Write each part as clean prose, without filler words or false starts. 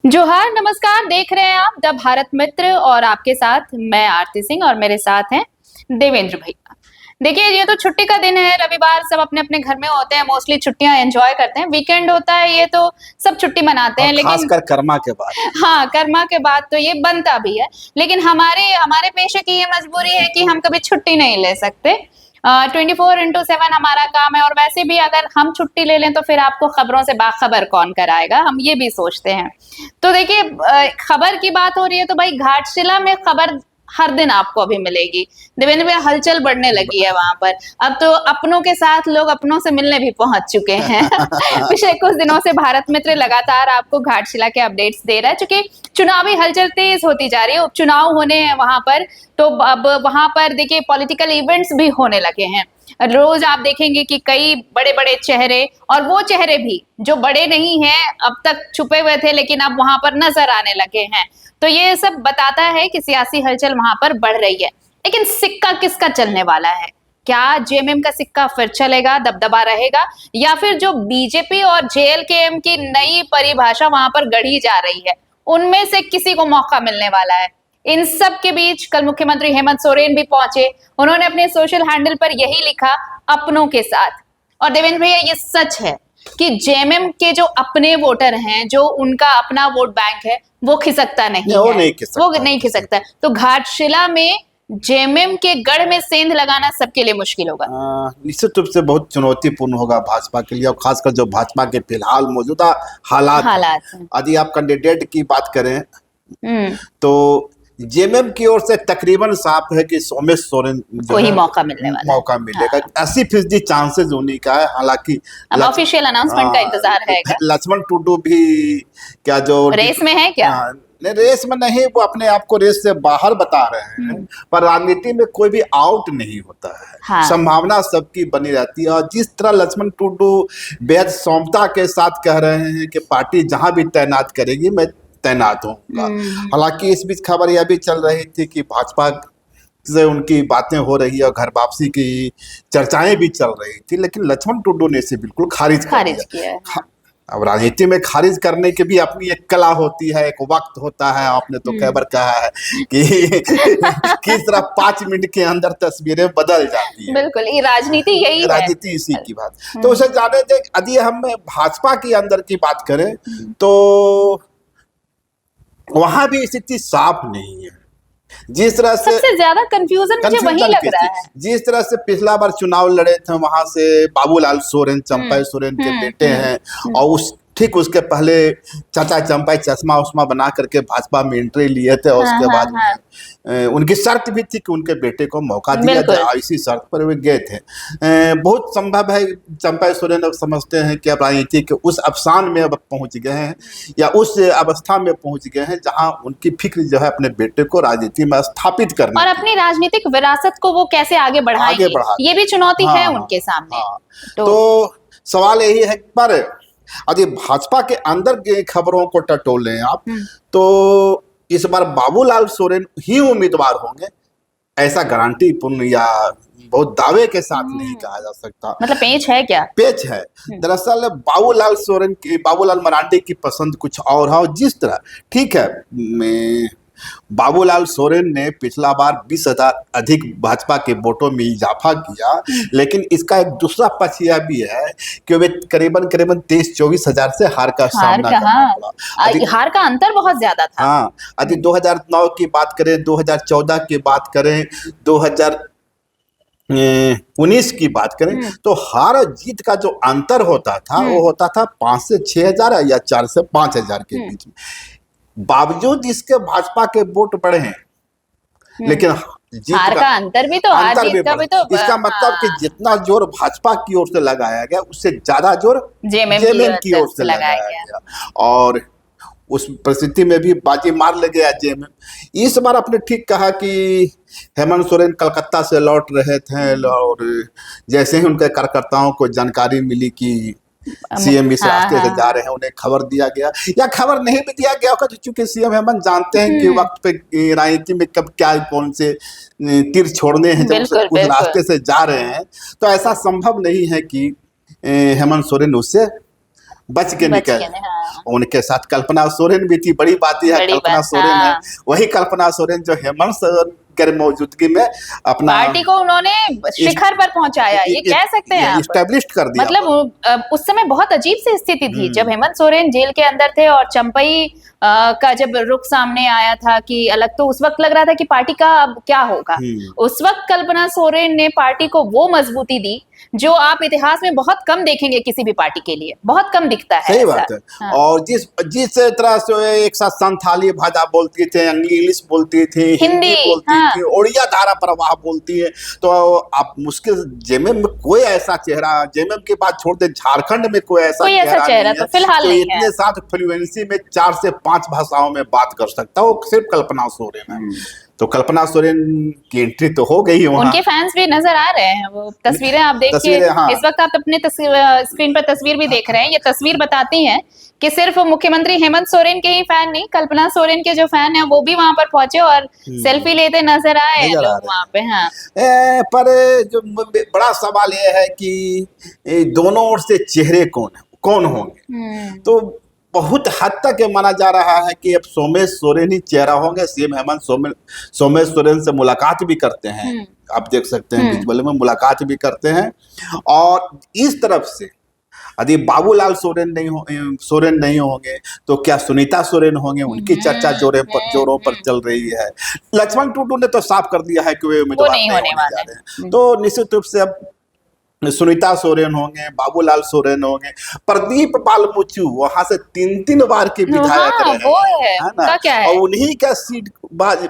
जोहार नमस्कार। देख रहे हैं आप द भारत मित्र और आपके साथ मैं आरती सिंह और मेरे साथ हैं देवेंद्र भैया। देखिए, ये तो छुट्टी का दिन है, रविवार, सब अपने अपने घर में होते हैं, मोस्टली छुट्टियां एंजॉय करते हैं। वीकेंड होता है, ये तो सब छुट्टी मनाते हैं, लेकिन खासकर कर्मा के बाद। हाँ, कर्मा के बाद तो ये बनता भी है, लेकिन हमारे हमारे पेशे की ये मजबूरी है कि हम कभी छुट्टी नहीं ले सकते। 24/7 हमारा काम है, और वैसे भी अगर हम छुट्टी ले लें तो फिर आपको खबरों से बाखबर कौन कराएगा, हम ये भी सोचते हैं। तो देखिए, खबर की बात हो रही है तो भाई घाटशिला में खबर हर दिन आपको अभी मिलेगी। देवेंद्र भैया, हलचल बढ़ने लगी है वहां पर। अब तो अपनों के साथ लोग अपनों से मिलने भी पहुंच चुके हैं। पिछले कुछ दिनों से भारत मित्र लगातार आपको घाटशिला के अपडेट्स दे रहा है, क्योंकि चुनावी हलचल तेज होती जा रही है, उपचुनाव होने हैं वहां पर। तो अब वहां पर देखिए पॉलिटिकल इवेंट्स भी होने लगे हैं। रोज आप देखेंगे कि कई बड़े बड़े चेहरे, और वो चेहरे भी जो बड़े नहीं हैं, अब तक छुपे हुए थे लेकिन अब वहां पर नजर आने लगे हैं। तो ये सब बताता है कि सियासी हलचल वहां पर बढ़ रही है। लेकिन सिक्का किसका चलने वाला है? क्या जेएमएम का सिक्का फिर चलेगा, दबदबा रहेगा, या फिर जो बीजेपी और जेएलकेएम की नई परिभाषा वहां पर गढ़ी जा रही है, उनमें से किसी को मौका मिलने वाला है? इन सब के बीच कल मुख्यमंत्री हेमंत सोरेन भी पहुंचे। उन्होंने अपने सोशल हैंडल पर यही लिखा, अपनों के साथ। और देवेंद्र भैया, ये सच है कि जेएमएम के जो अपने वोटर हैं, जो उनका अपना वोट बैंक है, वो खिसकता नहीं है, वो नहीं खिसकता। तो घाटशिला में जेएमएम के गढ़ में सेंध लगाना सबके लिए मुश्किल होगा। निश्चित रूप से बहुत चुनौतीपूर्ण होगा भाजपा के लिए, और खासकर जो भाजपा के फिलहाल मौजूदा हालात यदि आप कैंडिडेट की बात करें तो जेएमएम की ओर से तकरीबन साफ है कि सोमेश सोरेन को ही मौका मिलेगा। 80% चांसेस होने का है। हालांकि अब ऑफिशियल अनाउंसमेंट का इंतजार है। लक्ष्मण टुडू भी क्या जो रेस में है क्या? नहीं, रेस में नहीं, वो अपने आप को रेस से बाहर बता रहे हैं। पर राजनीति में कोई भी आउट नहीं होता है। हाँ। संभावना सबकी बनी रहती है। और जिस तरह लक्ष्मण टुडू बेहद सौम्यता के साथ कह रहे हैं कि पार्टी जहां भी तैनात करेगी मैं तैनात होऊंगा। हालांकि इस बीच खबर यह भी चल रही थी कि भाजपा से उनकी बातें हो रही है और घर वापसी की चर्चाएं भी चल रही थी, लेकिन लक्ष्मण टुडू ने इसे बिल्कुल खारिज किया है। अब राजनीति में खारिज करने की भी अपनी एक कला होती है, एक वक्त होता है। आपने तो कई बार कहा है कि किस तरह 5 मिनट के अंदर तस्वीरें बदल जाती है। बिल्कुल, ये राजनीति यही है, राजनीति इसी की बात। तो उसे जाने दे। यदि हम भाजपा के अंदर की बात करें तो वहां भी स्थिति साफ नहीं है। जिस तरह से सबसे ज्यादा कंफ्यूजन मुझे वही लग रहा है। जिस तरह से पिछला बार चुनाव लड़े थे, वहां से बाबूलाल सोरेन, चंपा सोरेन के बेटे हैं, और ठीक उसके पहले चाचा चंपा चश्मा उस्मा बना करके भाजपा में एंट्री लिए थे। और उसके बाद उनकी शर्त भी थी कि उनके बेटे को मौका दिया जाए, इसी शर्त पर वे गए थे। बहुत संभव है चंपा सोरेन अब समझते हैं कि अब राजनीति के उस अवसान में अब पहुंच गए हैं, या उस अवस्था में पहुंच गए हैं जहां उनकी फिक्र जो है अपने बेटे को राजनीति में स्थापित करना और अपनी राजनीतिक विरासत को वो कैसे आगे बढ़ाएंगे, ये भी चुनौती है उनके सामने। तो सवाल यही है, पर यदि भाजपा के अंदर के खबरों को टटोलें आप, तो इस बार बाबूलाल सोरेन ही उम्मीदवार होंगे ऐसा गारंटी पूर्ण या बहुत दावे के साथ नहीं कहा जा सकता। मतलब पेच है क्या? पेच है। दरअसल बाबूलाल मरांडी की पसंद कुछ और है। जिस तरह, ठीक है, बाबूलाल सोरेन ने पिछला बार 20,000 अधिक भाजपा के वोटों में इजाफा किया, लेकिन इसका एक दूसरा पक्ष यह भी है कि वे करीबन 23-24 हजार से हार का सामना करना पड़ा। हार का अंतर बहुत ज्यादा था। हाँ, यदि 2009 की बात करें, 2014 की बात करें, 2019 की बात करें, तो हार जीत का जो अंतर होता था वो होता था 5 से 6 हजार या 4 से 5 हजार के बीच में। बावजूद इसके भाजपा के वोट बढ़े हैं, लेकिन हार का अंतर भी तो इसका मतलब कि जितना जोर भाजपा की ओर से लगाया गया, उससे ज्यादा जोर जेएमएम की ओर से लगाया गया, और उस परिस्थिति में भी बाजी मार ले गया जेएमएम। इस बार आपने ठीक कहा कि हेमंत सोरेन कलकत्ता से लौट रहे थे, और जैसे ही उनके कार्यकर्ताओं को जानकारी मिली कि सीएम इस रास्ते से जा रहे हैं, उन्हें खबर दिया गया, या खबर नहीं भी दिया गया होगा, क्योंकि सीएम हेमंत जानते हैं कि वक्त पे राजनीति में कब क्या कौन से तीर छोड़ने हैं, जब उस रास्ते से जा रहे हैं। तो ऐसा संभव नहीं है कि हेमंत सोरेन उससे बच के निकल। हाँ। उनके साथ कल्पना सोरेन भी थी, बड़ी बात यह है कल्पना सोरेन है, वही कल्पना सोरेन जो हेमंत सोरेन के मौजूदगी में अपना पार्टी को उन्होंने शिखर पर पहुंचाया, ये कह सकते हैं आप, इस्टेब्लिश कर दिया। मतलब उस समय बहुत अजीब सी स्थिति थी जब हेमंत सोरेन जेल के अंदर थे और चंपई का जब रुख सामने आया था कि अलग, तो उस वक्त लग रहा था कि पार्टी का अब क्या होगा। उस वक्त कल्पना सोरेन ने पार्टी को वो मजबूती दी जो आप इतिहास में बहुत कम देखेंगे, किसी भी पार्टी के लिए बहुत कम दिखता है। सही बात है। हाँ। और जिस तरह से एक साथ संथाली भाषा बोलती थे, इंग्लिश बोलती थी, हिंदी बोलती हाँ। थी, उड़िया धारा प्रवाह बोलती है, तो आप मुश्किल जेएमएम में कोई ऐसा चेहरा, जेएमएम की बात छोड़ दे, झारखंड में कोई ऐसा चेहरा तो फिलहाल नहीं है तो इतने साथ फ्लुएंसी में 4 से 5 भाषाओं में बात कर सकता, वो सिर्फ कल्पना सोरेन है। तो कल्पना सोरेन की एंट्री तो हो गई है, उनके फैंस भी नजर आ रहे हैं, वो तस्वीरें आप देखिए। हाँ। इस वक्त आप अपने स्क्रीन पर तस्वीर भी देख रहे हैं, ये तस्वीर बताती है कि सिर्फ मुख्यमंत्री हेमंत सोरेन के ही फैन नहीं, कल्पना सोरेन के जो फैन है वो भी वहां पर पहुंचे और सेल्फी लेते नजर आए लोग वहां पे। हाँ। पर जो बड़ा सवाल ये है कि दोनों ओर से चेहरे कौन होंगे, तो बहुत हद तक ये माना जा रहा है कि अब सोमेश सोरेन ही चेहरा होंगे। सीएम हेमंत सोमेश सोरेन से मुलाकात भी करते हैं, आप देख सकते हैं विजुअल में मुलाकात भी करते हैं। और इस तरफ से यदि बाबूलाल सोरेन नहीं होंगे तो क्या सुनीता सोरेन होंगे, उनकी चर्चा जोरों पर चल रही है। लक्ष्मण टुडू ने तो साफ कर दिया है कि वे उम्मीदवार नहीं होने जा रहे हैं, तो निश्चित रूप से अब सुनीता सोरेन होंगे, बाबूलाल सोरेन होंगे, प्रदीप बालमुचु वहां से 3 बार के विधायक रहे हैं ना, और उन्हीं का सीट बाद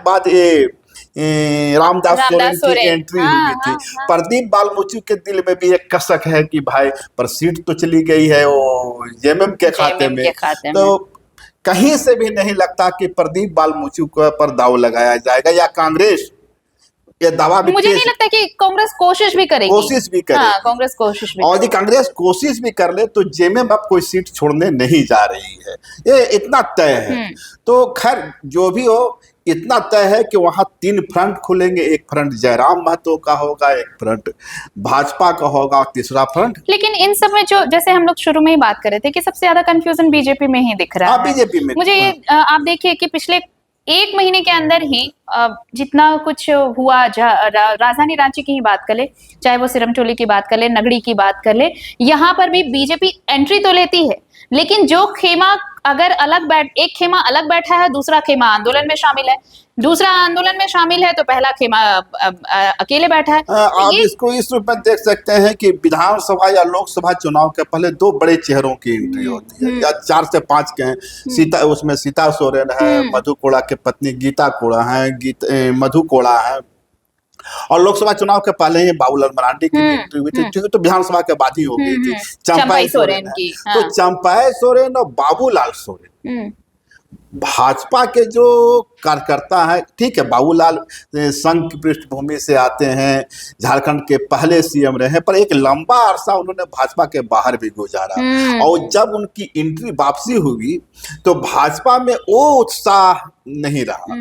रामदास सोरेन की एंट्री हुई थी। प्रदीप बालमुचु के दिल में भी एक कसक है कि भाई पर सीट तो चली गई है वो जेएमएम के खाते में, तो कहीं से भी नहीं लगता कि प्रदीप बालमुचु पर दाव लगाया जाएगा या कांग्रेस ये दावा भी। मुझे नहीं लगता कि कांग्रेस कोशिश भी करेगी। हाँ, कांग्रेस कोशिश भी, और यदि कांग्रेस कोशिश भी कर ले तो जेएमएम अब कोई सीट छोड़ने नहीं जा रही है, ये इतना तय है। तो खैर जो भी हो, इतना तय है कि वहां 3 फ्रंट खुलेंगे, एक फ्रंट जयराम महतो का होगा, एक फ्रंट भाजपा का होगा, तीसरा फ्रंट। लेकिन इन सब में जो, जैसे हम लोग शुरू में ही बात कर रहे थे कि सबसे ज्यादा कंफ्यूजन बीजेपी में ही दिख रहा है। बीजेपी में मुझे ये आप देखिए कि पिछले 1 महीने के अंदर ही जितना कुछ हुआ, राजधानी रांची की ही बात कर ले, चाहे वो सिरमचोली की बात कर ले, नगड़ी की बात कर ले, यहाँ पर भी बीजेपी एंट्री तो लेती है, लेकिन जो खेमा अगर एक खेमा अलग बैठा है, दूसरा खेमा आंदोलन में शामिल है, दूसरा आंदोलन में शामिल है, तो पहला खेमा अकेले बैठा है। आप इसको इस रूप में देख सकते हैं कि विधानसभा या लोकसभा चुनाव के पहले 2 बड़े चेहरों की एंट्री होती है, या 4 से 5 के हैं। उसमें सीता सोरेन है, मधु कोड़ा के पत्नी गीता कोड़ा है, मधु कोड़ा है, और लोकसभा चुनाव के पहले ही बाबूलाल मरांडी की एंट्री हुई थी, तो विधानसभा के बाद ही हो गई थी चंपाई सोरेन की। तो चंपाई सोरेन और बाबूलाल सोरेन भाजपा के जो कार्यकर्ता है, ठीक है, बाबूलाल संघ की पृष्ठभूमि से आते हैं, झारखंड के पहले सीएम रहे, पर एक लंबा अरसा उन्होंने भाजपा के बाहर भी गुजारा, और जब उनकी एंट्री वापसी हुई तो भाजपा में वो उत्साह नहीं रहा।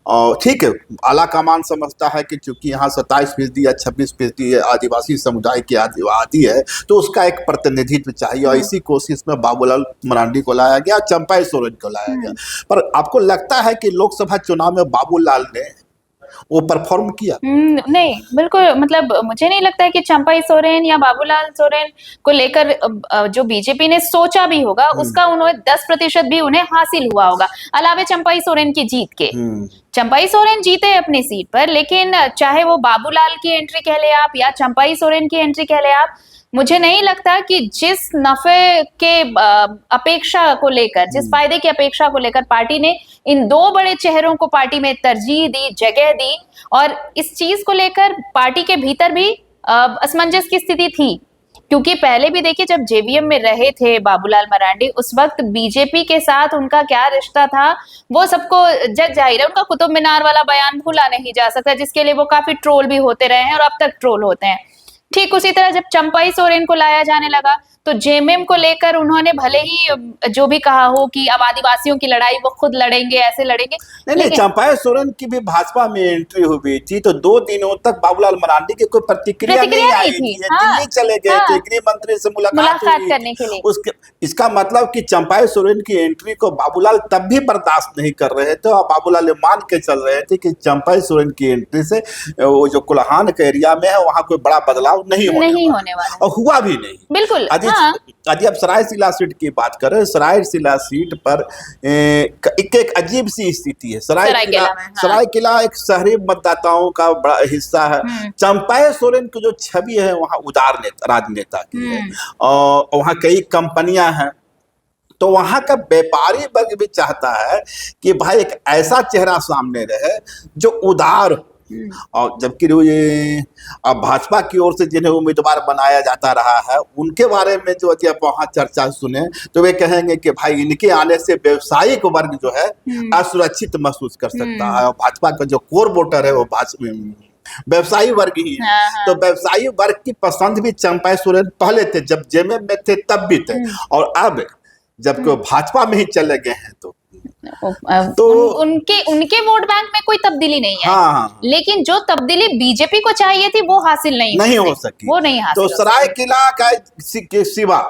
और ठीक है, आला कमान समझता है कि चूंकि यहाँ 27% या 26% आदिवासी समुदाय की आबादी है, तो उसका एक प्रतिनिधित्व चाहिए, और इसी कोशिश में बाबूलाल मरांडी को लाया गया, चंपाई सोरेन को लाया गया। पर आपको लगता है कि लोकसभा चुनाव में बाबूलाल ने वो परफॉर्म किया? नहीं, बिल्कुल, मतलब मुझे नहीं लगता है कि चंपाई सोरेन या बाबूलाल सोरेन को लेकर जो बीजेपी ने सोचा भी होगा उसका उन्हें 10% भी उन्हें हासिल हुआ होगा, अलावे चंपाई सोरेन की जीत के। चंपाई सोरेन जीते अपनी सीट पर, लेकिन चाहे वो बाबूलाल की एंट्री कह ले आप या चंपाई सोरेन की एंट्री कह ले आप, मुझे नहीं लगता कि जिस नफे के अपेक्षा को लेकर, जिस फायदे की अपेक्षा को लेकर पार्टी ने इन 2 बड़े चेहरों को पार्टी में तरजीह दी, जगह दी, और इस चीज को लेकर पार्टी के भीतर भी असमंजस की स्थिति थी। क्योंकि पहले भी देखिए, जब जेवीएम में रहे थे बाबूलाल मरांडी, उस वक्त बीजेपी के साथ उनका क्या रिश्ता था वो सबको जग जाहिर है। उनका कुतुब मीनार वाला बयान भूला नहीं जा सकता, जिसके लिए वो काफी ट्रोल भी होते रहे हैं और अब तक ट्रोल होते हैं। ठीक उसी तरह जब चंपाई सोरेन को लाया जाने लगा तो जेएमएम को लेकर उन्होंने भले ही जो भी कहा हो कि अब आदिवासियों की लड़ाई वो खुद लड़ेंगे, ऐसे लड़ेंगे, नहीं, चंपाई सोरेन की भी भाजपा में एंट्री हुई थी तो 2 दिनों तक बाबूलाल मरांडी की कोई प्रतिक्रिया नहीं आई थी। दिल्ली चले गए थे गृह मंत्री से मुलाकात करने के लिए। उसके इसका मतलब कि चंपाई सोरेन की एंट्री को बाबूलाल तब भी बर्दाश्त नहीं कर रहे थे और बाबूलाल मान के चल रहे थे कि चंपाई सोरेन की एंट्री से वो जो कुल्हान के एरिया में है वहां कोई बड़ा बदलाव नहीं होने वाला और हुआ भी नहीं। बिल्कुल। यदि अब सरायसीला सीट की बात करें, सरायसीला सीट पर एक अजीब सी स्थिति है। सरायकेला एक शहरी मतदाताओं का बड़ा हिस्सा है। चंपाई सोरेन की जो छवि है वहाँ उदार राजनेता की है और वहाँ कई कंपनियां हैं, तो वहां का व्यापारी वर्ग भी चाहता है कि भाई एक ऐसा चेहरा सामने रहे जो उदार, और जबकि ये अब भाजपा की ओर से जिन्हें उम्मीदवार बनाया जाता रहा है उनके बारे में जो आप वहाँ चर्चा सुने तो वे कहेंगे कि भाई इनके आने से व्यवसायिक वर्ग जो है असुरक्षित महसूस कर सकता है और भाजपा का जो कोर वोटर है वो व्यवसायी वर्ग ही है। तो व्यवसायी वर्ग की पसंद भी चंपाई सोरेन पहले थे, जब जेएमएम में थे तब भी थे, और अब जबकि भाजपा में ही चले गए हैं तो उनके वोट बैंक में कोई तब्दीली नहीं है। लेकिन जो तब्दीली बीजेपी को चाहिए थी वो हासिल नहीं हो सकी। वो नहीं हासिल। तो सरायकेला के सिवा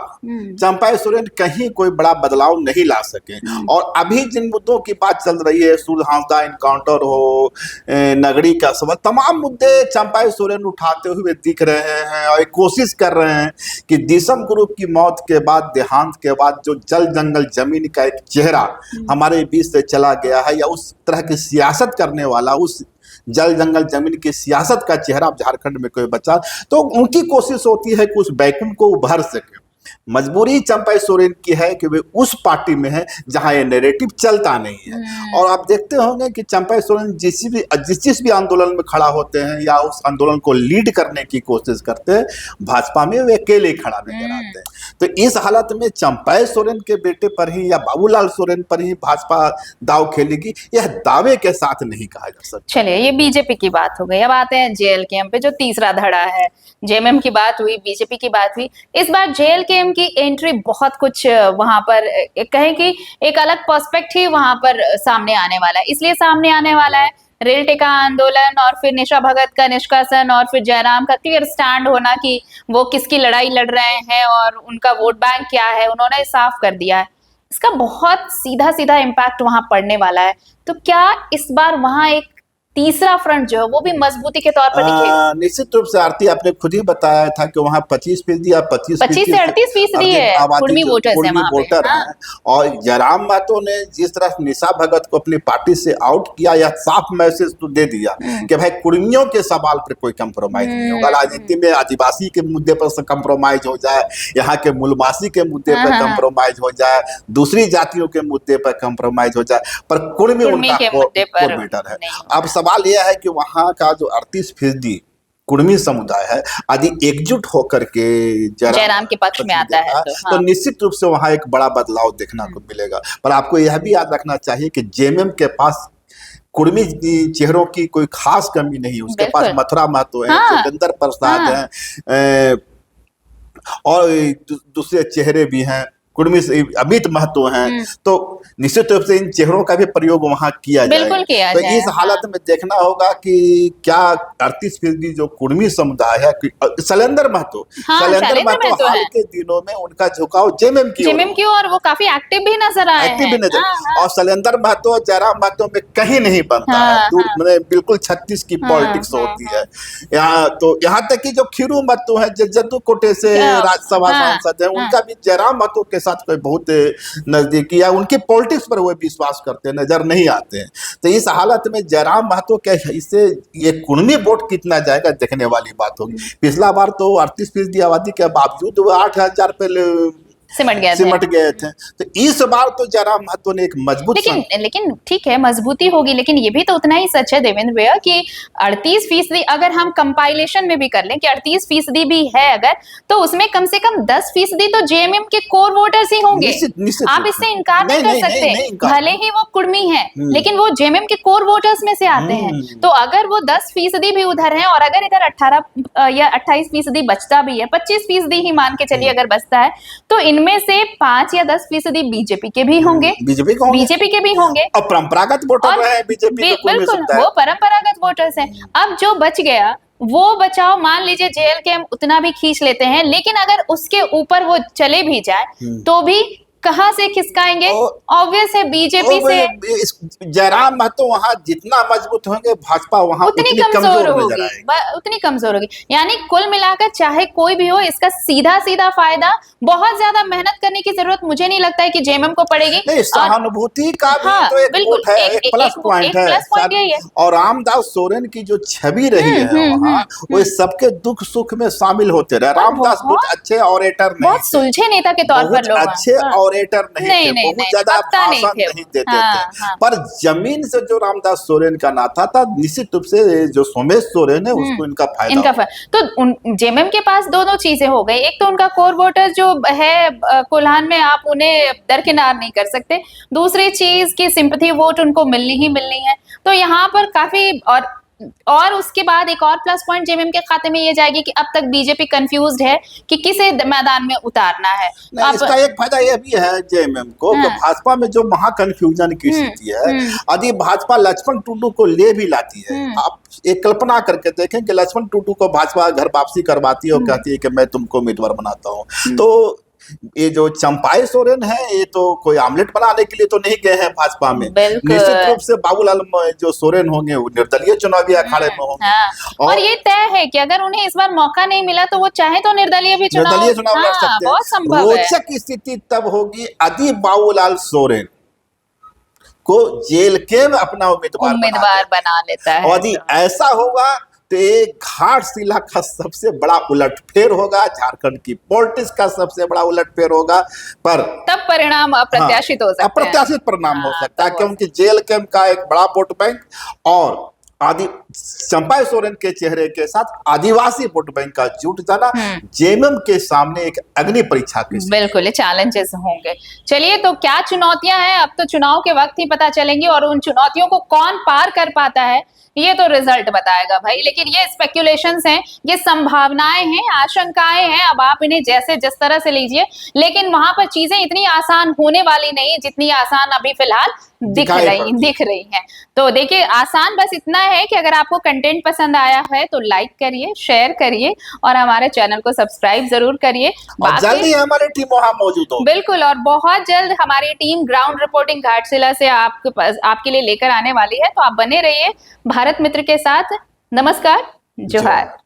चंपाई सोरेन कहीं कोई बड़ा बदलाव नहीं ला सके। और अभी जिन मुद्दों की बात चल रही है, सुलहांसदा इनकाउंटर हो, नगरी का सवाल, तमाम मुद्दे चंपाई सोरेन उठाते हुए दिख रहे हैं और कोशिश कर रहे हैं कि दिसम ग्रुप की मौत के बाद, देहांत के बाद जो जल जंगल जमीन का एक चेहरा हमारे बीच से चला गया है, या उस तरह की सियासत करने वाला, उस जल जंगल जमीन की सियासत का चेहरा झारखंड में कोई बचा, तो उनकी कोशिश होती है कि उस वैक्यूम को उभर सके। मजबूरी चंपाई सोरेन की है कि वे उस पार्टी में है जहां ये नैरेटिव चलता नहीं है। और आप देखते होंगे कि चंपाई सोरेन जिस भी आंदोलन में खड़ा होते हैं या उस आंदोलन को लीड करने की कोशिश करते हैं, भाजपा में वे अकेले खड़ा नजर आते हैं। तो इस हालत में चंपाई सोरेन के बेटे पर ही या बाबूलाल सोरेन पर ही भाजपा दाव खेलेगी, यह दावे के साथ नहीं कहा जा सकता। चलिए, ये बीजेपी की बात हो गई। अब आते हैं जेएलकेएम पे, जो तीसरा धड़ा है। जेएमएम की बात हुई, बीजेपी की बात हुई, इस बार जेएलकेएम की एंट्री बहुत कुछ वहां पर कहें कि एक अलग पर्सपेक्ट ही वहां पर सामने आने वाला है। इसलिए सामने आने वाला है रेल टेका आंदोलन और फिर निशा भगत का निष्कासन और फिर जयराम का क्लियर स्टैंड होना कि वो किसकी लड़ाई लड़ रहे हैं और उनका वोट बैंक क्या है, उन्होंने साफ कर दिया है। इसका बहुत सीधा सीधा इम्पैक्ट वहां पड़ने वाला है। तो क्या इस बार वहां एक तीसरा फ्रंट जो है वो भी मजबूती के तौर पर दिखेगा? निश्चित रूप से आरती, आपने खुद ही बताया था कि वहाँ 25% या 25 से 38% है कुर्मी वोटर हैं। और जयराम महतो ने जिस तरह निशा भगत को अपनी पार्टी से आउट किया, यह साफ मैसेज तो दे दिया कि भाई कुर्मियों के सवाल पर कोई कंप्रोमाइज नहीं होगा। राजनीति में आदिवासी के मुद्दे पर कंप्रोमाइज हो जाए, यहाँ के मूलवासी के मुद्दे पर कंप्रोमाइज हो जाए, दूसरी जातियों के मुद्दे पर कंप्रोमाइज हो जाए, पर कुर्मी उनका कोर है। अब सवाल यह है कि वहां का जो 38% कुर्मी समुदाय है, यदि एकजुट होकर के जयराम के पक्ष में आता है तो निश्चित रूप से वहां एक बड़ा बदलाव देखने को मिलेगा। पर आपको यह भी याद रखना चाहिए कि जेएमएम के पास कुर्मी चेहरों की कोई खास कमी नहीं है। उसके पास मथुरा महतो है, जोगेंद्र प्रसाद है, और दूसरे चेहरे भी हैं, कुर्मी अमित महतो हैं। तो निश्चित रूप से इन चेहरों का भी प्रयोग वहां किया जाए। तो इस हालत में देखना होगा कि क्या 38% जो कुर्मी समुदाय है, शैलेंद्र महतो हाल के दिनों में उनका झुकाव जेएमएम की ओर, वो काफी एक्टिव भी नजर आए हैं। और शैलेंद्र महतो जयराम महतो में कहीं नहीं बनता है, बिल्कुल 36 की पॉलिटिक्स होती है यहाँ। तो यहाँ तक कि जो खीरू महतो है, जद्दू कोटे से राज्यसभा सांसद है, उनका भी जयराम महतो के साथ कोई बहुत नजदीकी या उनकी पॉलिटिक्स पर वो विश्वास करते नजर नहीं आते हैं। तो इस हालत में जयराम महतो के इससे ये कुर्मी वोट कितना जाएगा देखने वाली बात होगी। पिछला बार तो 38% आबादी के बावजूद वो 8,000 पे सिमट गए थे। तो इस बार तो जयराम महतो ने एक मजबूत, लेकिन ठीक है मजबूती होगी, लेकिन ये भी तो उतना ही सच है देवेंद्र भैया कि 38% अगर हम कंपाइलेशन में भी कर लें कि 38% भी है अगर, तो उसमें कम से कम 10% तो जेएमएम के कोर वोटर्स ही होंगे। निश्चित आप इससे इनकार नहीं कर सकते। भले ही वो कुर्मी है लेकिन वो जेएमएम के कोर वोटर्स में से आते हैं। तो अगर वो 10% भी उधर है और अगर इधर 18 या 28% बचता भी है, 25% ही मान के चलिए अगर बचता है, तो इनमें से 5 या 10% बीजेपी के भी होंगे, बीजेपी के भी होंगे और परंपरागत वोटर है बीजेपी। बिल्कुल वो परंपरागत वोटर्स हैं। अब जो बच गया वो बचाओ, मान लीजिए जेल के हम उतना भी खींच लेते हैं, लेकिन अगर उसके ऊपर वो चले भी जाए तो भी कहां से खिसकाएंगे? ऑब्वियस है बीजेपी से। जयराम महतो वहां जितना मजबूत होंगे भाजपा वहां उतनी कमजोर होगी, उतनी कमजोर होगी। यानी कुल मिलाकर चाहे कोई भी हो, इसका सीधा फायदा, बहुत ज्यादा मेहनत करने की जरूरत मुझे नहीं लगता है कि जेएमएम को पड़ेगी। नहीं, सहानुभूति का भी तो एक वोट है, एक प्लस पॉइंट है। और रामदास सोरेन की जो छवि रही है वहां, वो सबके दुख सुख में शामिल होते रहे। रामदास बहुत अच्छे ऑरेटर नहीं, बहुत सुलझे नेता के तौर पर लोग अच्छे ऑरेटर नहीं थे, बहुत ज्यादा भाषण नहीं देते थे। पर जमीन से जो रामदास सोरेन का नाता था, निश्चित रूप से जो सोमेश सोरेन है उसको इनका फायदा। तो जेएमएम के पास दो चीजें हो गई। एक तो उनका कोर वोटर जो है कोल्हान में, आप उन्हें दरकिनार नहीं कर सकते। दूसरी चीज की सिंपैथी वोट उनको मिलनी ही मिलनी है। तो यहाँ पर काफी और उसके बाद एक और प्लस पॉइंट जेएमएम के खाते में ये जाएगी कि अब तक बीजेपी कंफ्यूज्ड है कि किसे मैदान में उतारना है। इसका एक फायदा यह भी है जेएमएम को, भाजपा में जो महा कंफ्यूजन की स्थिति है, यदि भाजपा लक्ष्मण टुडू को ले भी लाती है, आप एक कल्पना करके देखें कि लक्ष्मण टुडू को भाजपा घर वापसी करवाती है और कहती है कि मैं तुमको उम्मीदवार बनाता हूँ, तो ये जो चंपाई सोरेन है ये तो कोई आमलेट बनाने के लिए तो नहीं गए हैं भाजपा में। निश्चित रूप से बाबूलाल जो सोरेन होंगे वो निर्दलीय चुनावी अखाड़े में होंगे। और ये तय है कि अगर उन्हें इस बार मौका नहीं मिला तो वो चाहे तो निर्दलीय चुनाव लड़ सकते हैं। बहुत संभव है। रोचक स्थिति तब होगी यदि बाबूलाल सोरेन को जेल के में अपना उम्मीदवार बना लेता है। और यदि ऐसा होगा तो एक घाटशिला का सबसे बड़ा उलटफेर होगा, झारखंड की पॉलिटिक्स का सबसे बड़ा उलटफेर होगा। पर तब परिणाम अप्रत्याशित हो सकते हैं, अप्रत्याशित परिणाम हो सकता है, क्योंकि जेल कैंप का एक बड़ा वोट बैंक और चंपाई सोरेन के चेहरे के साथ आदिवासी वोट बैंक का जुट जाना जेएमएम के सामने एक अग्नि परीक्षा के बिल्कुल चैलेंजेस होंगे। चलिए, तो क्या चुनौतियां हैं अब तो चुनाव के वक्त ही पता चलेंगी, और उन चुनौतियों को कौन पार कर पाता है ये तो रिजल्ट बताएगा भाई। लेकिन ये स्पेक्युलेशंस हैं, ये संभावनाएं हैं, आशंकाएं हैं, अब आप इन्हें जैसे जिस तरह से लीजिए, लेकिन वहां पर चीजें इतनी आसान होने वाली नहीं जितनी आसान अभी फिलहाल दिख रही हैं। तो देखिए, आसान बस इतना है कि अगर आपको कंटेंट पसंद आया है तो लाइक करिए, शेयर करिए और हमारे चैनल को सब्सक्राइब जरूर करिए। जल्दी हमारी टीम वहां मौजूद हो, बिल्कुल, और बहुत जल्द हमारी टीम ग्राउंड रिपोर्टिंग घाटशिला से आपके लिए लेकर आने वाली है। तो आप बने रहिए भारत मित्र के साथ। नमस्कार, जोहार।